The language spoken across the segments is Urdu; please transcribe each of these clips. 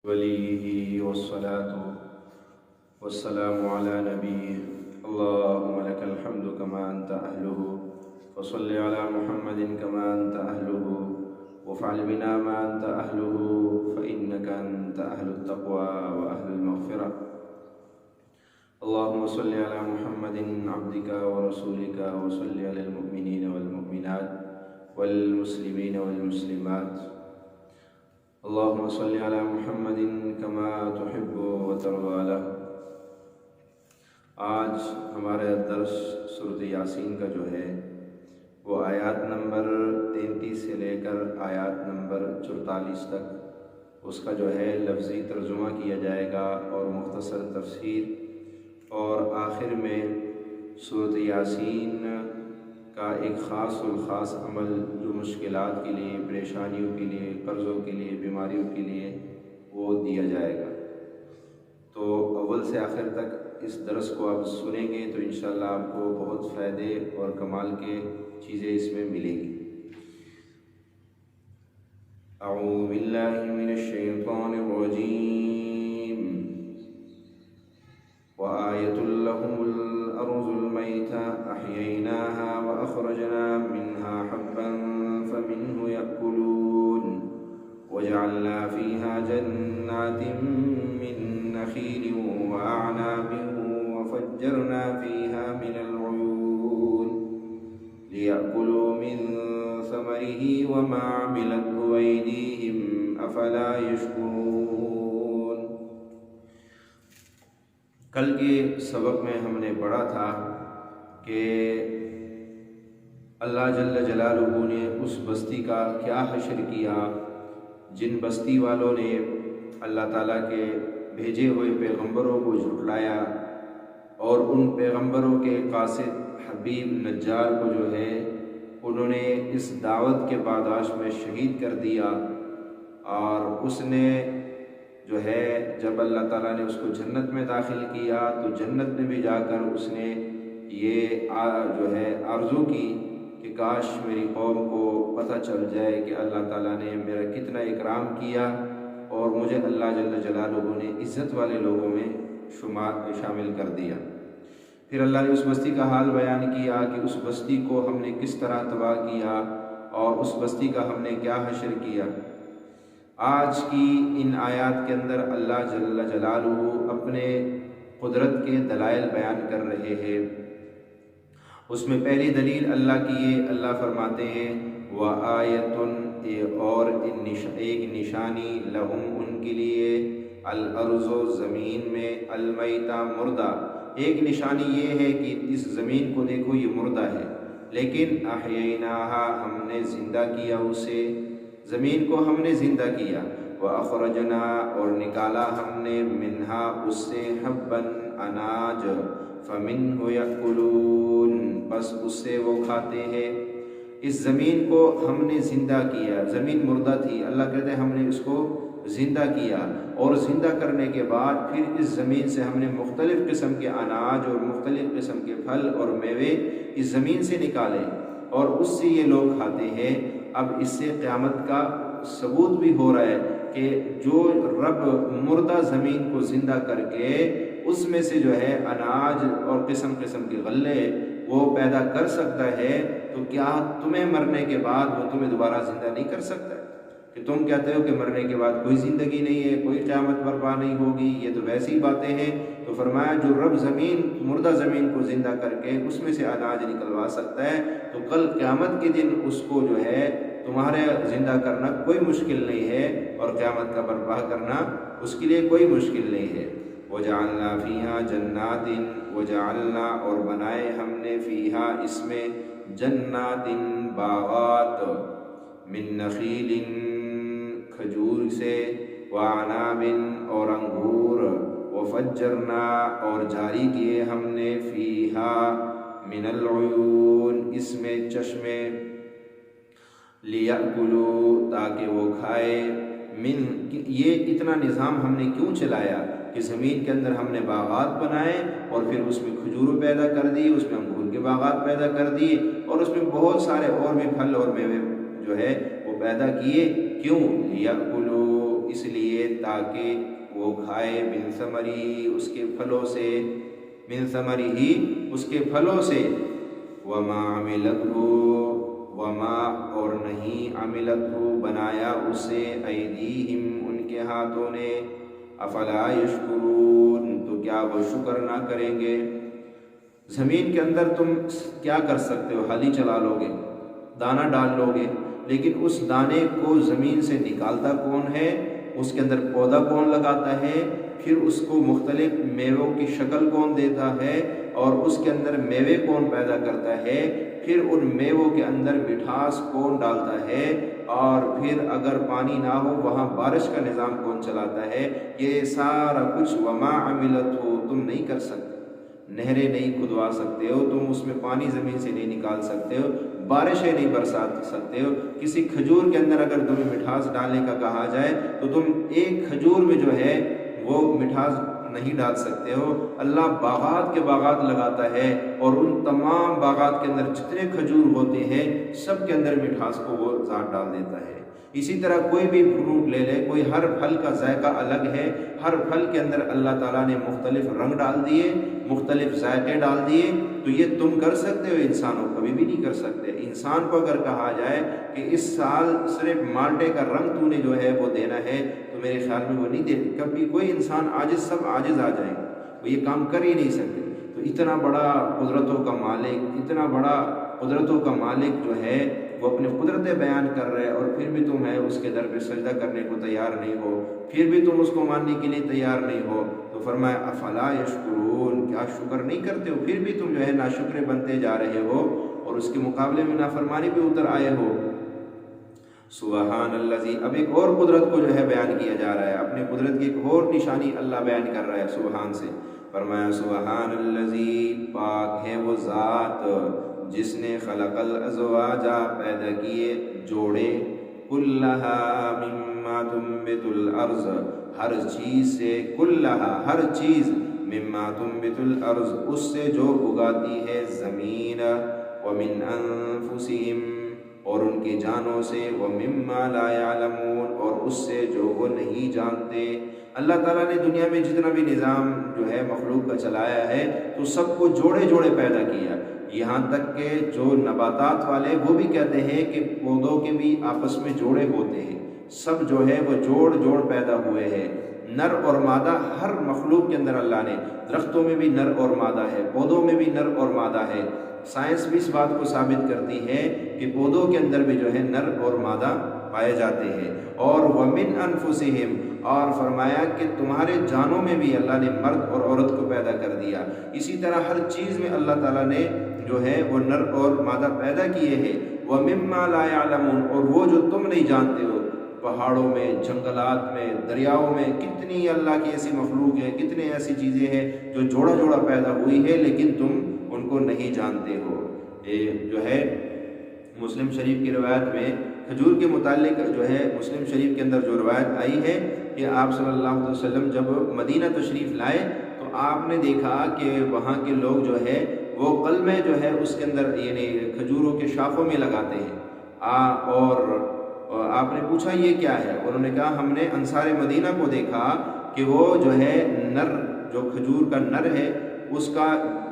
وليه والصلاة والسلام على نبيه اللهم لك الحمد كما أنت أهله فصل على محمد كما أنت أهله وافعل بنا ما أنت أهله فإنك أنت أهل التقوى وأهل المغفرة اللهم صل على محمد عبدك ورسولك وصل على المؤمنين والمؤمنات والمسلمين والمسلمات اللهم صل على محمد كما تحب وترضى له۔ آج ہمارا درس سورۃ یاسین کا جو ہے وہ آیات نمبر 33 سے لے کر آیات نمبر 44 تک اس کا جو ہے لفظی ترجمہ کیا جائے گا اور مختصر تفسیر، اور آخر میں سورۃ یاسین کا ایک خاص الخاص عمل جو مشکلات کے لیے، پریشانیوں کے لیے، قرضوں کے لیے، بیماریوں کے لیے وہ دیا جائے گا۔ تو اول سے آخر تک اس درس کو آپ سنیں گے تو انشاءاللہ آپ کو بہت فائدے اور کمال کے چیزیں اس میں ملیں گی۔ اعوذ باللہ من الشیطان الرجیم وآیۃ لہم الارض المیتہ احییناها واخرجنا منها حبا فمنه یأکلون وجعلنا فيها جنات من نخیل وأعناب وفجرنا فيها من العيون ليأكلوا من ثمره وما عملته أيديهم أفلا يشكرون۔ کل کے سبق میں ہم نے پڑھا تھا کہ اللہ جل جلالہ نے اس بستی کا کیا حشر کیا جن بستی والوں نے اللہ تعالیٰ کے بھیجے ہوئے پیغمبروں کو جھٹلایا اور ان پیغمبروں کے قاصد حبیب نجار کو جو ہے انہوں نے اس دعوت کے پاداش میں شہید کر دیا، اور اس نے جو ہے جب اللہ تعالیٰ نے اس کو جنت میں داخل کیا تو جنت میں بھی جا کر اس نے یہ جو ہے آرزو کی کہ کاش میری قوم کو پتہ چل جائے کہ اللہ تعالیٰ نے میرا کتنا اکرام کیا اور مجھے اللہ جل جلالہ نے عزت والے لوگوں میں شامل کر دیا۔ پھر اللہ نے اس بستی کا حال بیان کیا کہ اس بستی کو ہم نے کس طرح تباہ کیا اور اس بستی کا ہم نے کیا حشر کیا۔ آج کی ان آیات کے اندر اللہ جل جلالہ اپنے قدرت کے دلائل بیان کر رہے ہیں۔ اس میں پہلی دلیل اللہ کی یہ اللہ فرماتے ہیں وَآیَةٌ، اور ایک نشانی لہم ان کے لیے، الارض زمین میں، المیتہ مردہ، ایک نشانی یہ ہے کہ اس زمین کو دیکھو یہ مردہ ہے لیکن احییناہا ہم نے زندہ کیا اسے، زمین کو ہم نے زندہ کیا، وَأَخْرَجْنَا اور نکالا ہم نے منہا اس سے حباً اناج، فَمِنْهُ يَأْكُلُونَ بس اس سے وہ کھاتے ہیں۔ اس زمین کو ہم نے زندہ کیا، زمین مردہ تھی، اللہ کہتے ہیں ہم نے اس کو زندہ کیا، اور زندہ کرنے کے بعد پھر اس زمین سے ہم نے مختلف قسم کے اناج اور مختلف قسم کے پھل اور میوے اس زمین سے نکالے اور اس سے یہ لوگ کھاتے ہیں۔ اب اس سے قیامت کا ثبوت بھی ہو رہا ہے کہ جو رب مردہ زمین کو زندہ کر کے اس میں سے جو ہے اناج اور قسم قسم کے غلے وہ پیدا کر سکتا ہے، تو کیا تمہیں مرنے کے بعد وہ تمہیں دوبارہ زندہ نہیں کر سکتا؟ کہ تم کہتے ہو کہ مرنے کے بعد کوئی زندگی نہیں ہے، کوئی قیامت برپا نہیں ہوگی، یہ تو ویسی باتیں ہیں۔ تو فرمایا جو رب مردہ زمین کو زندہ کر کے اس میں سے اناج نکلوا سکتا ہے تو کل قیامت کے دن اس کو جو ہے تمہارے زندہ کرنا کوئی مشکل نہیں ہے، اور قیامت کا برپا کرنا اس کے لیے کوئی مشکل نہیں ہے۔ وَجَعَلْنَا فِيهَا جَنَّاتٍ، وَجَعَلْنَا اور بنائے ہم نے فِيهَا اس میں جنات باغات، من نخیل کھجور سے، وعناب اور انگور، وفجرنا اور جاری کیے ہم نے فِيهَا من العیون اس میں چشمے، لِيَأْكُلُوا تاکہ وہ کھائے، من یہ اتنا نظام ہم نے کیوں چلایا کہ زمین کے اندر ہم نے باغات بنائے اور پھر اس میں کھجور پیدا کر دی، اس میں انگور کے باغات پیدا کر دیے اور اس میں بہت سارے اور بھی پھل اور میوے جو ہے وہ پیدا کیے۔ کیوں؟ لیاکلوا اس لیے تاکہ وہ کھائے من ثمری اس کے پھلوں سے، من ثمری ہی اس کے پھلوں سے، وما عملتہ وما اور نہیں عملتہ بنایا اسے ایدیہم ان کے ہاتھوں نے، افلا یشکرون تو کیا وہ شکر نہ کریں گے۔ زمین کے اندر تم کیا کر سکتے ہو؟ ہلی چلا لو گے، دانہ ڈال لو گے، لیکن اس دانے کو زمین سے نکالتا کون ہے؟ اس کے اندر پودا کون لگاتا ہے؟ پھر اس کو مختلف میووں کی شکل کون دیتا ہے؟ اور اس کے اندر میوے کون پیدا کرتا ہے؟ پھر ان میووں کے اندر مٹھاس کون ڈالتا ہے؟ اور پھر اگر پانی نہ ہو وہاں بارش کا نظام کون چلاتا ہے؟ یہ سارا کچھ وما عملت ہو تم نہیں کر سکتے۔ نہریں نہیں کھدوا سکتے ہو تم، اس میں پانی زمین سے نہیں نکال سکتے ہو، بارشیں نہیں برسا سکتے ہو۔ کسی کھجور کے اندر اگر تمہیں مٹھاس ڈالنے کا کہا جائے تو تم ایک کھجور میں جو ہے وہ مٹھاس نہیں ڈال سکتے ہو۔ اللہ باغات کے باغات لگاتا ہے اور ان تمام باغات کے اندر جتنے کھجور ہوتے ہیں سب کے اندر مٹھاس کو وہ ذات ڈال دیتا ہے۔ اسی طرح کوئی بھی فروٹ لے لے، کوئی ہر پھل کا ذائقہ الگ ہے، ہر پھل کے اندر اللہ تعالیٰ نے مختلف رنگ ڈال دیے، مختلف ذائقے ڈال دیے۔ تو یہ تم کر سکتے ہو؟ انسانوں کبھی بھی نہیں کر سکتے۔ انسان کو اگر کہا جائے کہ اس سال صرف مالٹے کا رنگ تو نے جو ہے وہ دینا ہے تو میرے خیال میں وہ نہیں دے، کبھی کوئی انسان عاجز، سب عاجز آ جائیں گے، وہ یہ کام کر ہی نہیں سکتے۔ تو اتنا بڑا قدرتوں کا مالک، اتنا بڑا قدرتوں کا مالک جو ہے وہ اپنے قدرتیں بیان کر رہے ہیں، اور پھر بھی تم ہے اس کے در پہ سجدہ کرنے کو تیار نہیں ہو، پھر بھی تم اس کو ماننے کے لیے تیار نہیں ہو۔ تو فرمایا افلا یشکرون کیا شکر نہیں کرتے ہو؟ پھر بھی تم جو ہے ناشکرے بنتے جا رہے ہو اور اس کے مقابلے میں نافرمانی بھی اتر آئے ہو۔ سبحان الذی، اب ایک اور قدرت کو جو ہے بیان کیا جا رہا ہے، اپنی قدرت کی ایک اور نشانی اللہ بیان کر رہا ہے سبحان سے۔ فرمایا سبحان الذی، پاک ہے وہ ذات جس نے خلق الازواج پیدا کیے جوڑے، کلھا مما تنبت الارض ہر چیز سے، کلھا ہر چیز، مما تنبت الارض اس سے جو اگاتی ہے زمین، ومن انفسہم اور ان کی جانوں سے، ومما لا یعلمون اور اس سے جو وہ نہیں جانتے۔ اللہ تعالیٰ نے دنیا میں جتنا بھی نظام جو ہے مخلوق کا چلایا ہے تو سب کو جوڑے جوڑے پیدا کیا، یہاں تک کہ جو نباتات والے وہ بھی کہتے ہیں کہ پودوں کے بھی آپس میں جوڑے ہوتے ہیں، سب جو ہے وہ جوڑ جوڑ پیدا ہوئے ہیں، نر اور مادہ ہر مخلوق کے اندر اللہ نے، درختوں میں بھی نر اور مادہ ہے، پودوں میں بھی نر اور مادہ ہے۔ سائنس بھی اس بات کو ثابت کرتی ہے کہ پودوں کے اندر بھی جو ہے نر اور مادہ پائے جاتے ہیں۔ اور وَمِنْ أَنفُسِهِمْ، اور فرمایا کہ تمہارے جانوں میں بھی اللہ نے مرد اور عورت کو پیدا کر دیا۔ اسی طرح ہر چیز میں اللہ تعالیٰ نے جو ہے وہ نر اور مادہ پیدا کیے ہیں۔ وَمِمَّا لَا يَعْلَمُونَ اور وہ جو تم نہیں جانتے ہو، پہاڑوں میں، جنگلات میں، دریاؤں میں کتنی اللہ کی ایسی مخلوق ہے، کتنے ایسی چیزیں ہیں جو جوڑا جوڑا پیدا ہوئی ہے لیکن تم ان کو نہیں جانتے ہو۔ یہ جو ہے مسلم شریف کی روایت میں کھجور کے متعلق جو ہے مسلم شریف کے اندر جو روایت آئی ہے کہ آپ صلی اللہ علیہ وسلم جب مدینہ تشریف لائے تو آپ نے دیکھا کہ وہاں کے لوگ جو ہے وہ قلمیں جو ہے اس کے اندر یعنی کھجوروں کے شاخوں میں لگاتے ہیں، اور آپ نے پوچھا یہ کیا ہے؟ انہوں نے کہا ہم نے انصار مدینہ کو دیکھا کہ وہ جو ہے نر، جو کھجور کا نر ہے اس کا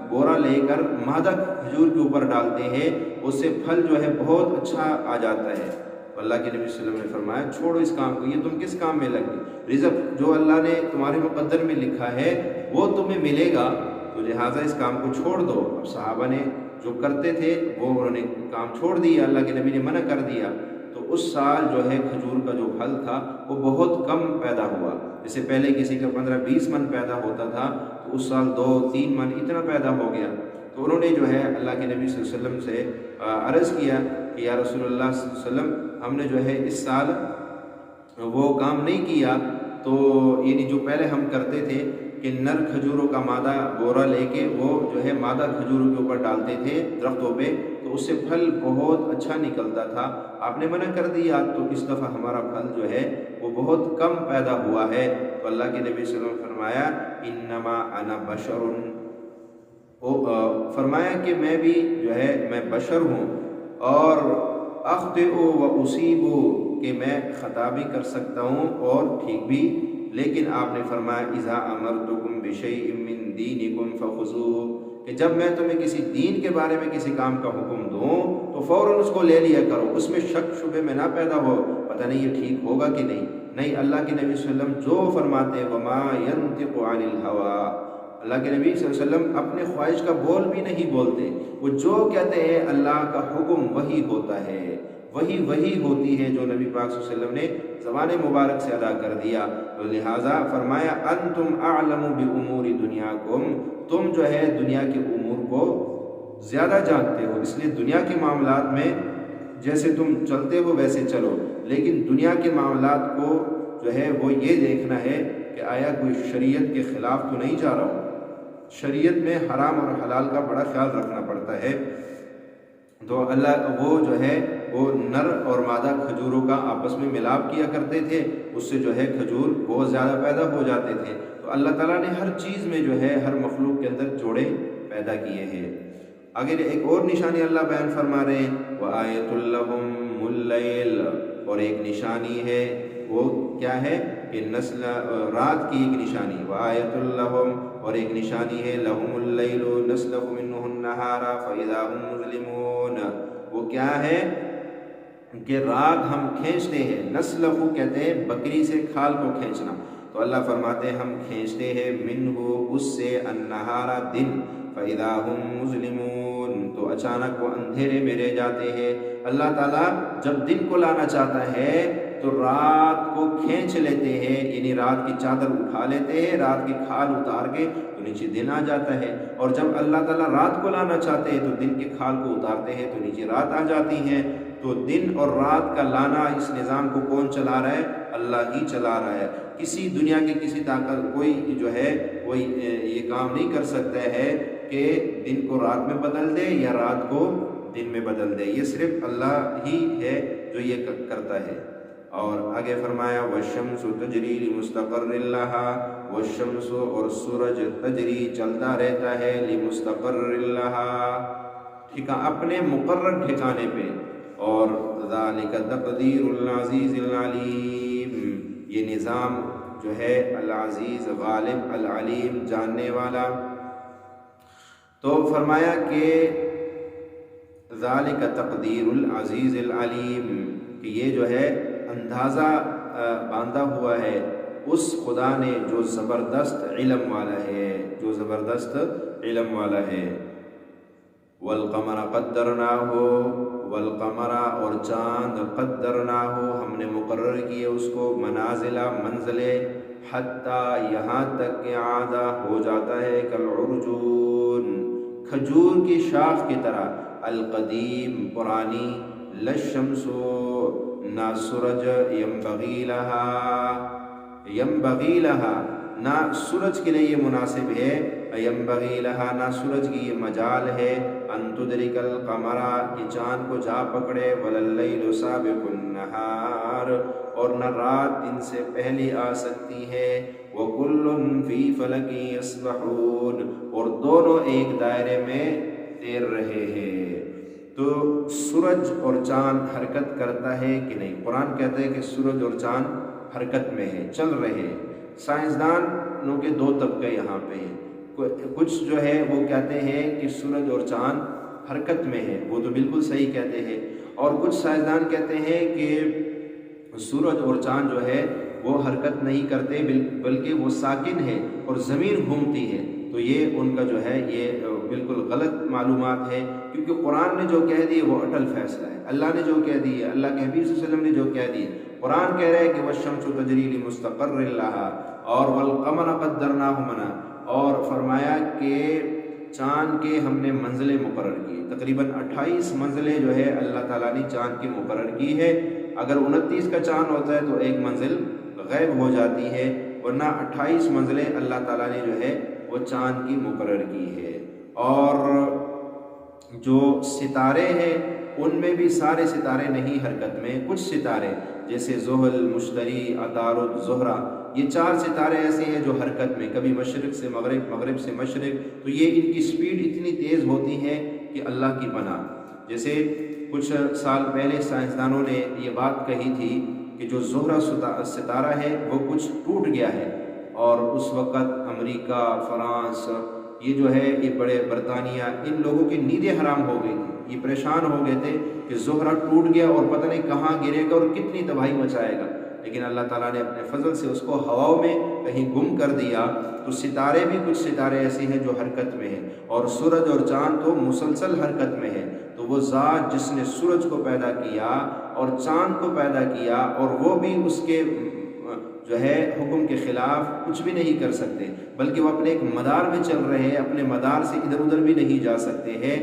بورا لے کر مادہ کھجور کے اوپر ڈالتے ہیں، اس سے پھل جو ہے بہت اچھا آ جاتا ہے۔ اللہ کے نبی صلی اللہ علیہ وسلم نے فرمایا چھوڑو اس کام کو، یہ تم کس کام میں لگے؟ رزق جو اللہ نے تمہارے مقدر میں لکھا ہے وہ تمہیں ملے گا، تو لہٰذا اس کام کو چھوڑ دو۔ اب صحابہ نے جو کرتے تھے وہ انہوں نے کام چھوڑ دیا، اللہ کے نبی نے منع کر دیا، تو اس سال جو ہے کھجور کا جو پھل تھا وہ بہت کم پیدا ہوا۔ جیسے پہلے کسی کا 15-20 من پیدا ہوتا تھا تو اس سال 2-3 من اتنا پیدا ہو گیا۔ تو انہوں نے جو ہے اللہ کے نبی صلی اللہ علیہ وسلم سے عرض کیا کہ یا رسول اللہ صلی اللہ علیہ وسلم ہم نے جو ہے اس سال وہ کام نہیں کیا، تو یعنی جو پہلے ہم کرتے تھے کہ نر کھجوروں کا مادہ بورا لے کے وہ جو ہے مادہ کھجوروں کے اوپر ڈالتے تھے درختوں پہ، تو اس سے پھل بہت اچھا نکلتا تھا، آپ نے منع کر دیا، تو اس دفعہ ہمارا پھل جو ہے وہ بہت کم پیدا ہوا ہے۔ تو اللہ کے نبی صلی اللہ علیہ وسلم نے فرمایا انما انا بشر، فرمایا کہ میں بھی جو ہے میں بشر ہوں، اور اخطئ و اصیب، کہ میں خطا بھی کر سکتا ہوں اور ٹھیک بھی لیکن آپ نے فرمایا اذا امرتکم بشیء من دینکم فخذوہ، کہ جب میں تمہیں کسی دین کے بارے میں کسی کام کا حکم دوں تو فوراً اس کو لے لیا کرو، اس میں شک شبے میں نہ پیدا ہو پتہ نہیں یہ ٹھیک ہوگا کہ نہیں۔ اللہ کے نبی صلی اللہ علیہ وسلم جو فرماتے ہیں وما ينطق عن الهوى، اللہ کے نبی صلی اللہ علیہ وسلم اپنے خواہش کا بول بھی نہیں بولتے، وہ جو کہتے ہیں اللہ کا حکم وہی ہوتا ہے، وہی ہوتی ہے جو نبی پاک صلی اللہ علیہ وسلم نے زبان مبارک سے ادا کر دیا۔ تو لہٰذا فرمایا انتم اعلم بامور دنیاکم، تم جو ہے دنیا کے امور کو زیادہ جانتے ہو، اس لیے دنیا کے معاملات میں جیسے تم چلتے ہو ویسے چلو، لیکن دنیا کے معاملات کو جو ہے وہ یہ دیکھنا ہے کہ آیا کوئی شریعت کے خلاف تو نہیں جا رہا ہو۔ شریعت میں حرام اور حلال کا بڑا خیال رکھنا پڑتا ہے۔ تو اللہ وہ جو ہے وہ نر اور مادہ کھجوروں کا آپس میں ملاپ کیا کرتے تھے، اس سے جو ہے کھجور بہت زیادہ پیدا ہو جاتے تھے۔ تو اللہ تعالیٰ نے ہر چیز میں جو ہے ہر مخلوق کے اندر جوڑے پیدا کیے ہیں۔ اگر ایک اور نشانی اللہ بیان فرما رہے ہیں وَآیَةٌ لَهُمُ اللَّیْلُ، اور ایک نشانی ہے وہ کیا ہے کہ نسل رات کی ایک نشانی، وَآیَةٌ لَهُمْ، اور ایک نشانی ہے لَهُمُ اللَّیْلُ نَسْلَخُ مِنْهُ النَّهَارَ فَإِذَا هُمْ مُظْلِمُونَ، وہ کیا ہے کہ رات ہم کھینچتے ہیں، نسلخ کہتے ہیں بکری سے کھال کو کھینچنا، تو اللہ فرماتے ہیں ہم کھینچتے ہیں منہ اس سے النہارا دن، فَإِذَا هُمْ مُظْلِمُونَ، تو اچانک وہ اندھیرے میں رہ جاتے ہیں۔ اللہ تعالیٰ جب دن کو لانا چاہتا ہے تو رات کو کھینچ لیتے ہیں، یعنی رات کی چادر اٹھا لیتے ہیں، رات کی کھال اتار کے تو نیچے دن آ جاتا ہے، اور جب اللہ تعالیٰ رات کو لانا چاہتے ہیں تو دن کی کھال کو اتارتے ہیں تو نیچے رات آ جاتی ہے۔ تو دن اور رات کا لانا اس نظام کو کون چلا رہا ہے؟ اللہ ہی چلا رہا ہے۔ کسی دنیا کی کسی طاقت کوئی جو ہے وہ یہ کام نہیں کر سکتا ہے کہ دن کو رات میں بدل دے یا رات کو دن میں بدل دے، یہ صرف اللہ ہی ہے جو یہ کرتا ہے۔ اور آگے فرمایا والشمس تجری لمستقر لها، والشمس اور سورج تجری چلتا رہتا ہے لمستقر لها، اپنے مقرر ٹھکانے پہ، اور ذالک تقدیر العزیز العلیم، یہ نظام جو ہے العزیز غالب العلیم جاننے والا۔ تو فرمایا کہ ذالک تقدیر العزیز العلیم، کہ یہ جو ہے اندازہ باندھا ہوا ہے اس خدا نے جو زبردست علم والا ہے، جو زبردست علم والا ہے۔ والقمر قدرناہ، والقمر اور چاند قدرناہ ہم نے مقرر کیے اس کو منازل منزلے، حتیٰ یہاں تک کہ عاد ہو جاتا ہے کالعرجون کھجور کی شاخ کی طرح، القدیم پرانی، للشمس نہ سورج، ینبغی لہا نہ سورج کے لیے یہ مناسب ہے، ینبغی لہا نہ سورج کی یہ مجال ہے، ان تدرک القمر کہ چاند کو جا پکڑے، ولا اللیل سابق النہار اور نہ رات دن سے پہلے آ سکتی ہے، وکل فی فلک یسبحون اور دونوں ایک دائرے میں تیر رہے ہیں۔ تو سورج اور چاند حرکت کرتا ہے کہ نہیں؟ قرآن کہتا ہے کہ سورج اور چاند حرکت میں ہے، چل رہے ہیں۔ سائنسدانوں کے دو طبقے یہاں پہ ہیں، کچھ جو ہے وہ کہتے ہیں کہ سورج اور چاند حرکت میں ہے، وہ تو بالکل صحیح کہتے ہیں، اور کچھ سائنسدان کہتے ہیں کہ سورج اور چاند جو ہے وہ حرکت نہیں کرتے بلکہ وہ ساکن ہے اور زمین گھومتی ہے۔ تو یہ ان کا جو ہے یہ بالکل غلط معلومات ہے، کیونکہ قرآن نے جو کہہ دی وہ اٹل فیصلہ ہے، اللہ نے جو کہہ دی ہے، اللہ کے حبیب صلی اللہ علیہ وسلم نے جو کہہ دی، قرآن کہہ رہا ہے کہ والشمس تجری لمستقر لها اور والقمر قدرناہ منازل، اور فرمایا کہ چاند کے ہم نے منزلیں مقرر کی، تقریباً 28 منزلیں جو ہے اللہ تعالیٰ نے چاند کی مقرر کی ہے۔ اگر 29 کا چاند ہوتا ہے تو ایک منزل غائب ہو جاتی ہے، ورنہ 28 منزلیں اللہ تعالیٰ نے جو ہے وہ چاند کی مقرر کی ہے۔ اور جو ستارے ہیں ان میں بھی سارے ستارے نہیں حرکت میں، کچھ ستارے جیسے زحل، مشتری، عطارد، زہرہ، یہ 4 ستارے ایسے ہیں جو حرکت میں، کبھی مشرق سے مغرب، مغرب سے مشرق، تو یہ ان کی سپیڈ اتنی تیز ہوتی ہے کہ اللہ کی پناہ۔ جیسے کچھ سال پہلے سائنسدانوں نے یہ بات کہی تھی کہ جو زہرہ ستارہ ہے وہ کچھ ٹوٹ گیا ہے، اور اس وقت امریکہ، فرانس، یہ جو ہے یہ بڑے برطانیہ، ان لوگوں کی نیندیں حرام ہو گئی تھی، یہ پریشان ہو گئے تھے کہ زہرہ ٹوٹ گیا اور پتہ نہیں کہاں گرے گا اور کتنی تباہی مچائے گا، لیکن اللہ تعالیٰ نے اپنے فضل سے اس کو ہواؤں میں کہیں گم کر دیا۔ تو ستارے بھی، کچھ ستارے ایسے ہیں جو حرکت میں ہیں، اور سورج اور چاند تو مسلسل حرکت میں ہے۔ تو وہ ذات جس نے سورج کو پیدا کیا اور چاند کو پیدا کیا، اور وہ بھی اس کے جو ہے حکم کے خلاف کچھ بھی نہیں کر سکتے، بلکہ وہ اپنے ایک مدار میں چل رہے ہیں، اپنے مدار سے ادھر ادھر بھی نہیں جا سکتے ہیں،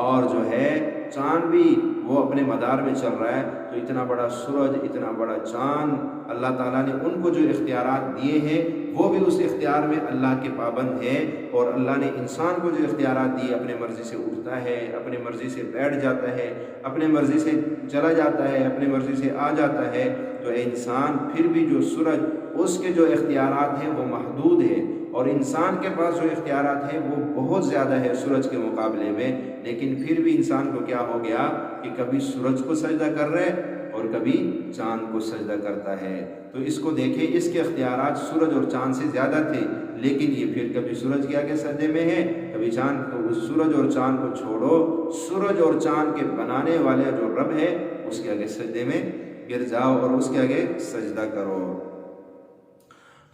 اور جو ہے چاند بھی وہ اپنے مدار میں چل رہا ہے۔ تو اتنا بڑا سورج، اتنا بڑا چاند، اللہ تعالیٰ نے ان کو جو اختیارات دیے ہیں وہ بھی اس اختیار میں اللہ کے پابند ہے، اور اللہ نے انسان کو جو اختیارات دیے، اپنے مرضی سے اٹھتا ہے، اپنے مرضی سے بیٹھ جاتا ہے، اپنے مرضی سے چلا جاتا ہے، اپنے مرضی سے آ جاتا ہے۔ تو انسان پھر بھی جو سورج، اس کے جو اختیارات ہیں وہ محدود ہیں، اور انسان کے پاس جو اختیارات ہیں وہ بہت زیادہ ہے سورج کے مقابلے میں، لیکن پھر بھی انسان کو کیا ہو گیا کہ کبھی سورج کو سجدہ کر رہے اور کبھی چاند کو سجدہ کرتا ہے۔ تو اس کو دیکھیں، اس کے اختیارات سورج اور چاند سے زیادہ تھے، لیکن یہ پھر کبھی سورج کے آگے سجدے میں ہے، کبھی چاند کو۔ سورج اور چاند کو چھوڑو، سورج اور چاند کے بنانے والے جو رب ہے اس کے آگے سجدے میں گر جاؤ اور اس کے آگے سجدہ کرو۔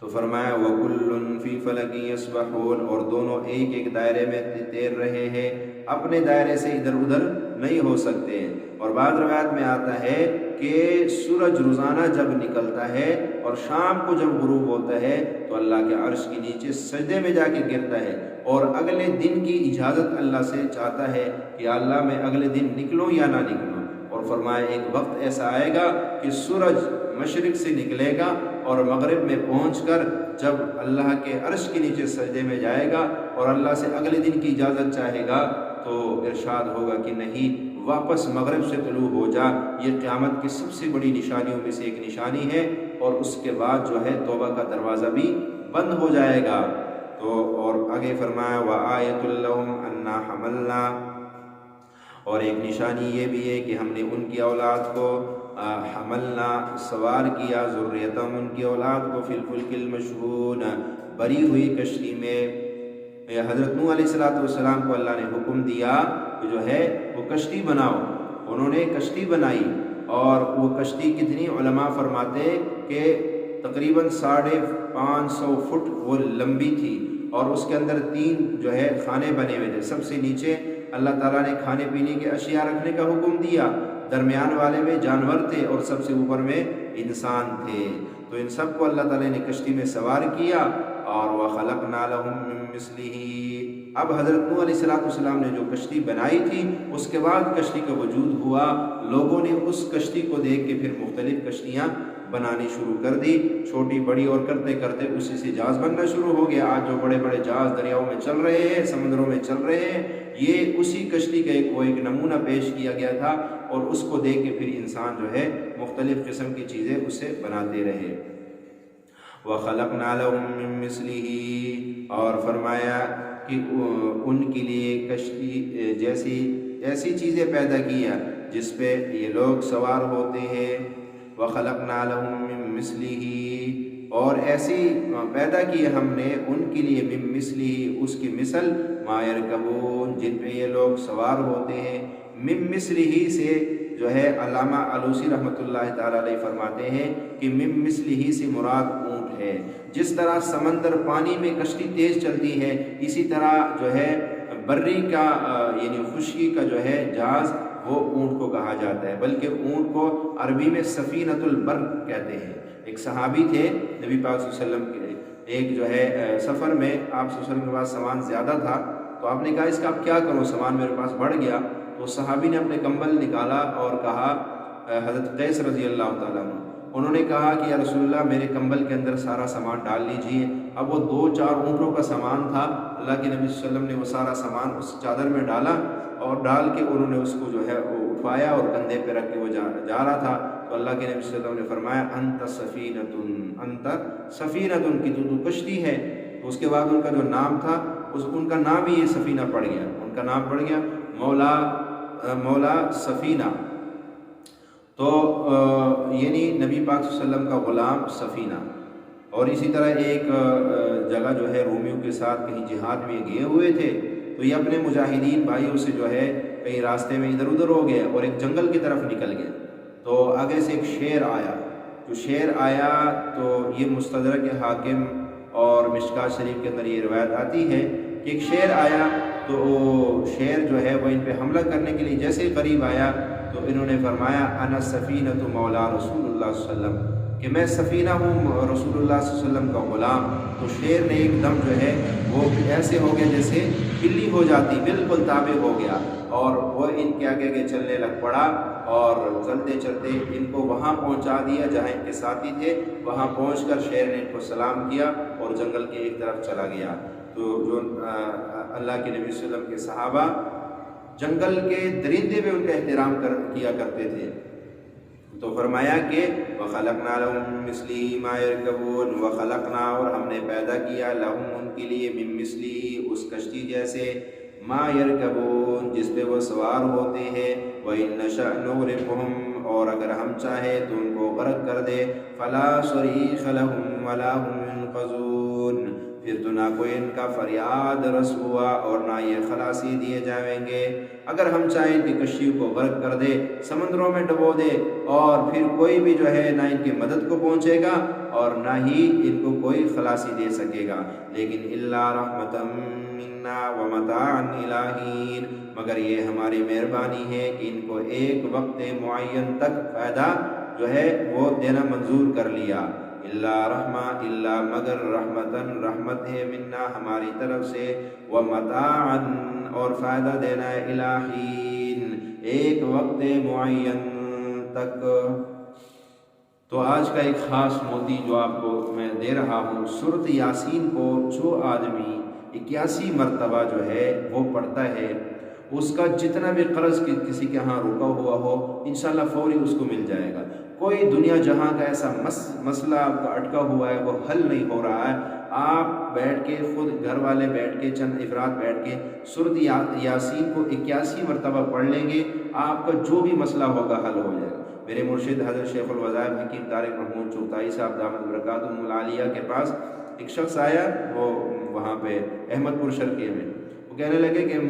تو فرمایا وَكُلٌّ فِي فَلَكٍ يَسْبَحُونَ، اور دونوں ایک ایک دائرے میں تیر رہے ہیں، اپنے دائرے سے ادھر ادھر نہیں ہو سکتے۔ اور بعض روایت میں آتا ہے کہ سورج روزانہ جب نکلتا ہے اور شام کو جب غروب ہوتا ہے تو اللہ کے عرش کے نیچے سجدے میں جا کے گرتا ہے، اور اگلے دن کی اجازت اللہ سے چاہتا ہے کہ اللہ میں اگلے دن نکلوں یا نہ نکلوں۔ اور فرمایا ایک وقت ایسا آئے گا کہ سورج مشرق سے نکلے گا اور مغرب میں پہنچ کر جب اللہ کے عرش کے نیچے سجدے میں جائے گا اور اللہ سے اگلے دن کی اجازت چاہے گا تو ارشاد ہوگا کہ نہیں، واپس مغرب سے طلوع ہو جا۔ یہ قیامت کی سب سے بڑی نشانیوں میں سے ایک نشانی ہے، اور اس کے بعد جو ہے توبہ کا دروازہ بھی بند ہو جائے گا۔ تو اور آگے فرمایا وَآیَةٌ لَّهُمْ أَنَّا حَمَلْنَا، اور ایک نشانی یہ بھی ہے کہ ہم نے ان کی اولاد کو حملنا، سوار کیا، ذریتہم، ان کی اولاد کو، فی الفلک المشحون، بری ہوئی کشتی میں۔ حضرت نوح علیہ السلام کو اللہ نے حکم دیا کہ جو ہے وہ کشتی بناؤ، انہوں نے کشتی بنائی، اور وہ کشتی کتنی، علماء فرماتے کہ تقریباً 550 فٹ وہ لمبی تھی، اور اس کے اندر 3 جو ہے خانے بنے ہوئے تھے۔ سب سے نیچے اللہ تعالیٰ نے کھانے پینے کے اشیاء رکھنے کا حکم دیا، درمیان والے میں جانور تھے، اور سب سے اوپر میں انسان تھے۔ تو ان سب کو اللہ تعالیٰ نے کشتی میں سوار کیا، اور وَخَلَقْنَا لَهُم مِّن مِّثْلِهِ۔ اب حضرت نوح علیہ السلام نے جو کشتی بنائی تھی، اس کے بعد کشتی کا وجود ہوا، لوگوں نے اس کشتی کو دیکھ کے پھر مختلف کشتیاں بنانی شروع کر دی، چھوٹی بڑی، اور کرتے کرتے اسی سے جہاز بننا شروع ہو گیا۔ آج جو بڑے بڑے جہاز دریاؤں میں چل رہے ہیں، سمندروں میں چل رہے ہیں، یہ اسی کشتی کا ایک نمونہ پیش کیا گیا تھا، اور اس کو دیکھ کے پھر انسان جو ہے مختلف قسم کی چیزیں اسے بناتے رہے۔ وَخَلَقْنَا لَهُم مِّن مِّثْلِهِ، اور فرمایا کہ ان کے لیے کشتی جیسی ایسی چیزیں پیدا کیا جس پہ یہ لوگ سوار ہوتے ہیں۔ وَخَلَقْنَا لَهُم مِّن مِّثْلِهِ، اور ایسی پیدا کی ہم نے ان کے لیے، مِن مِّثْلِهِ، اس کی مثل، مَا يَرْكَبُونَ، جن پہ یہ لوگ سوار ہوتے ہیں۔ مِن مِّثْلِهِ سے جو ہے علامہ علوسی رحمۃ اللہ تعالیٰ علیہ فرماتے ہیں کہ مِن مِّثْلِهِ سے مراد اونٹ ہے۔ جس طرح سمندر پانی میں کشتی تیز چلتی ہے، اسی طرح جو ہے بری کا یعنی خشکی کا جو ہے جہاز، وہ اونٹ کو کہا جاتا ہے، بلکہ اونٹ کو عربی میں سفینۃ البر کہتے ہیں۔ ایک صحابی تھے نبی پاک صلی اللہ علیہ وسلم کے، ایک جو ہے سفر میں آپ صلی اللہ علیہ وسلم کے پاس سامان زیادہ تھا، تو آپ نے کہا اس کا اب کیا کروں، سامان میرے پاس بڑھ گیا۔ تو صحابی نے اپنے کمبل نکالا اور کہا، حضرت قیس رضی اللہ تعالیٰ عنہ، انہوں نے کہا کہ یا رسول اللہ میرے کمبل کے اندر سارا سامان ڈال لیجئے۔ اب وہ 2-4 اونٹوں کا سامان تھا، اللہ کے نبی صلی اللہ علیہ وسلم نے وہ سارا سامان اس چادر میں ڈالا، اور ڈال کے انہوں نے اس کو جو ہے وہ اٹھوایا اور کندھے پہ رکھ کے وہ جا رہا تھا۔ تو اللہ کے نبی صلی اللہ علیہ وسلم نے فرمایا انت سفینۃ، انت سفینۃ، کی تو کشتی ہے۔ تو اس کے بعد ان کا جو نام تھا، ان کا نام ہی یہ سفینہ پڑ گیا، ان کا نام پڑ گیا مولا سفینہ۔ تو یعنی نبی پاک صلی اللہ علیہ وسلم کا غلام سفینہ، اور اسی طرح ایک جگہ جو ہے رومیوں کے ساتھ کہیں جہاد میں گئے ہوئے تھے، تو یہ اپنے مجاہدین بھائیوں سے جو ہے کہیں راستے میں ادھر ادھر ہو گئے اور ایک جنگل کی طرف نکل گئے، تو آگے سے ایک شیر آیا، جو شیر آیا تو یہ مستدرک حاکم اور مشکات شریف کے اندر یہ روایت آتی ہے کہ ایک شیر آیا، تو شیر جو ہے وہ ان پہ حملہ کرنے کے لیے جیسے ہی قریب آیا تو انہوں نے فرمایا انا سفینۃ مولا رسول اللہ صلی اللہ علیہ وسلم، کہ میں سفینہ ہوں رسول اللہ صلی اللہ علیہ وسلم کا غلام۔ تو شیر نے ایک دم جو ہے وہ ایسے ہو گیا جیسے بلی ہو جاتی، بالکل تابع ہو گیا، اور وہ ان کے آگے کے چلنے لگ پڑا، اور چلتے چلتے ان کو وہاں پہنچا دیا جہاں ان کے ساتھی تھے، وہاں پہنچ کر شیر نے ان کو سلام کیا اور جنگل کے ایک طرف چلا گیا۔ تو جو اللہ کے نبی صلی اللہ علیہ وسلم کے صحابہ جنگل کے درندے میں ان کا احترام کیا کرتے تھے، تو فرمایا کہ وَخَلَقْنَا لَهُم مِّثْلِهِ مَا يَرْكَبُونَ، وَخَلَقْنَا، اور ہم نے پیدا کیا، لَهُم، ان کے لیے، مِن مِّثْلِهِ، اس کشتی جیسے، مَا يَرْكَبُونَ، جس پہ وہ سوار ہوتے ہیں، وَإِن نَّشَأْ نُغْرِقْهُمْ، اور اگر ہم چاہیں تو ان کو غرق کر دے، فَلَا صَرِيخَ لَهُمْ وَلَا هُمْ يُنقَذُونَ، پھر تو نہ کوئی ان کا فریاد رس ہوا اور نہ یہ خلاصی دیے جائیں گے۔ اگر ہم چاہیں ان کی کشتیوں کو غرق کر دے، سمندروں میں ڈبو دے، اور پھر کوئی بھی جو ہے نہ ان کی مدد کو پہنچے گا اور نہ ہی ان کو کوئی خلاصی دے سکے گا، لیکن الا رحمتا منا ومتاعا الی حین، مگر یہ ہماری مہربانی ہے کہ ان کو ایک وقت معین تک فائدہ جو ہے وہ دینا منظور کر لیا۔ الا رحمہ، الا مگر، رحمتن، رحمت ہے، منا ہماری طرف سے، ومتاعا، اور فائدہ دینا ہے، الی حین، ایک وقت معین تک۔ تو آج کا ایک خاص موتی جو آپ کو میں دے رہا ہوں، سورۃ یاسین کو جو آدمی 81 مرتبہ جو ہے وہ پڑھتا ہے، اس کا جتنا بھی قرض کسی کے ہاں رکا ہوا ہو انشاءاللہ فوری اس کو مل جائے گا۔ کوئی دنیا جہاں کا ایسا مسئلہ آپ کا اٹکا ہوا ہے وہ حل نہیں ہو رہا ہے، آپ بیٹھ کے، خود گھر والے بیٹھ کے، چند افراد بیٹھ کے سورۃ یاسین کو 81 مرتبہ پڑھ لیں گے، آپ کا جو بھی مسئلہ ہوگا حل ہو جائے گا۔ میرے مرشد حضرت شیخ الوظائف حکیم طارق محمود چغتائی صاحب دامت برکاتہم العالیہ کے پاس ایک شخص آیا، وہ وہاں پہ احمد پور شرقیہ میں، وہ کہنے لگے کہ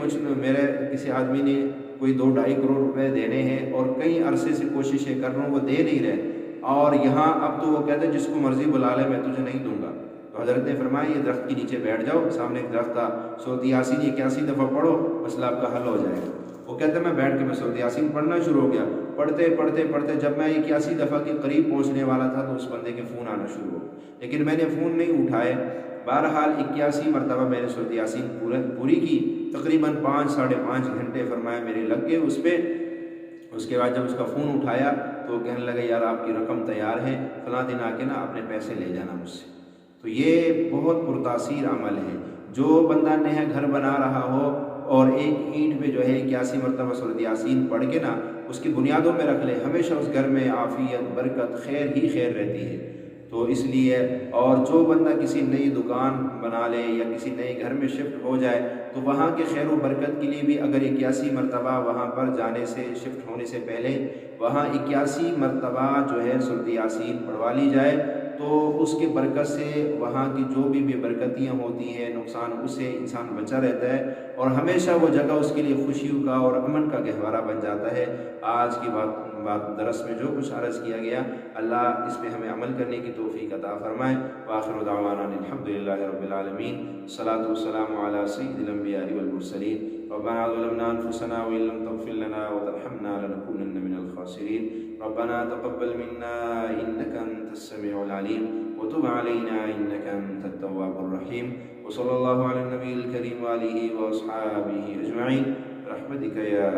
میرے کسی آدمی نے کوئی 2-2.5 کروڑ روپے دینے ہیں اور کئی عرصے سے کوششیں کر رہا ہوں، وہ دے نہیں رہے، اور یہاں اب تو وہ کہتے ہیں جس کو مرضی بلا لے میں تجھے نہیں دوں گا۔ تو حضرت نے فرمایا یہ درخت کے نیچے بیٹھ جاؤ، سامنے ایک درخت تھا، سورۃ یاسین 81 دفعہ پڑھو، مسئلہ آپ کا حل ہو جائے گا۔ وہ کہتے ہیں میں بیٹھ کے میں سورۃ یاسین پڑھنا شروع ہو گیا، پڑھتے پڑھتے پڑھتے جب میں 81 دفعہ کے قریب پہنچنے والا تھا تو اس بندے کے فون آنا شروع ہو، لیکن میں نے فون نہیں اٹھائے۔ بہرحال 81 مرتبہ میں نے سورۃ یاسین پوری کی، تقریباً 5-5.5 گھنٹے فرمایا میرے لگ گئے اس پہ۔ اس کے بعد جب اس کا فون اٹھایا تو وہ کہنے لگا یار آپ کی رقم تیار ہے، فلاں دن آ کے نا اپنے پیسے لے جانا مجھ سے۔ تو یہ بہت پرتاثیر عمل ہے، جو بندہ نیا گھر بنا رہا ہو اور ایک اینٹ پہ جو ہے 81 مرتبہ سورۃ یاسین پڑھ کے نا اس کی بنیادوں میں رکھ لے، ہمیشہ اس گھر میں عافیت، برکت، خیر ہی خیر رہتی ہے۔ تو اس لیے، اور جو بندہ کسی نئی دکان بنا لے یا کسی نئے گھر میں شفٹ ہو جائے تو وہاں کے خیر و برکت کے لیے بھی اگر 81 مرتبہ وہاں پر جانے سے، شفٹ ہونے سے پہلے وہاں 81 مرتبہ جو ہے سورۃ یاسین پڑھوا لی جائے تو اس کے برکت سے وہاں کی جو بھی بے برکتیاں ہوتی ہیں، نقصان، اس سے انسان بچا رہتا ہے اور ہمیشہ وہ جگہ اس کے لیے خوشیوں کا اور امن کا گہوارہ بن جاتا ہے۔ آج کی بات درس میں جو کچھ عرض کیا گیا، اللہ اس پہ ہمیں عمل کرنے کی توفیق عطا فرمائے۔ وآخر دعوانا الحمدللہ رب العالمین، الصلاۃ والسلام علی سید الانبیاء والمرسلین۔ ربنا ظلمنا انفسنا وان لم تغفر لنا وترحمنا لنكونن من الخاسرین۔ ربنا تقبل منا انك انت السميع العليم وتب علينا انك انت التواب الرحيم، وصلى الله على النبي الكريم وآله واصحابه اجمعين برحمتك يا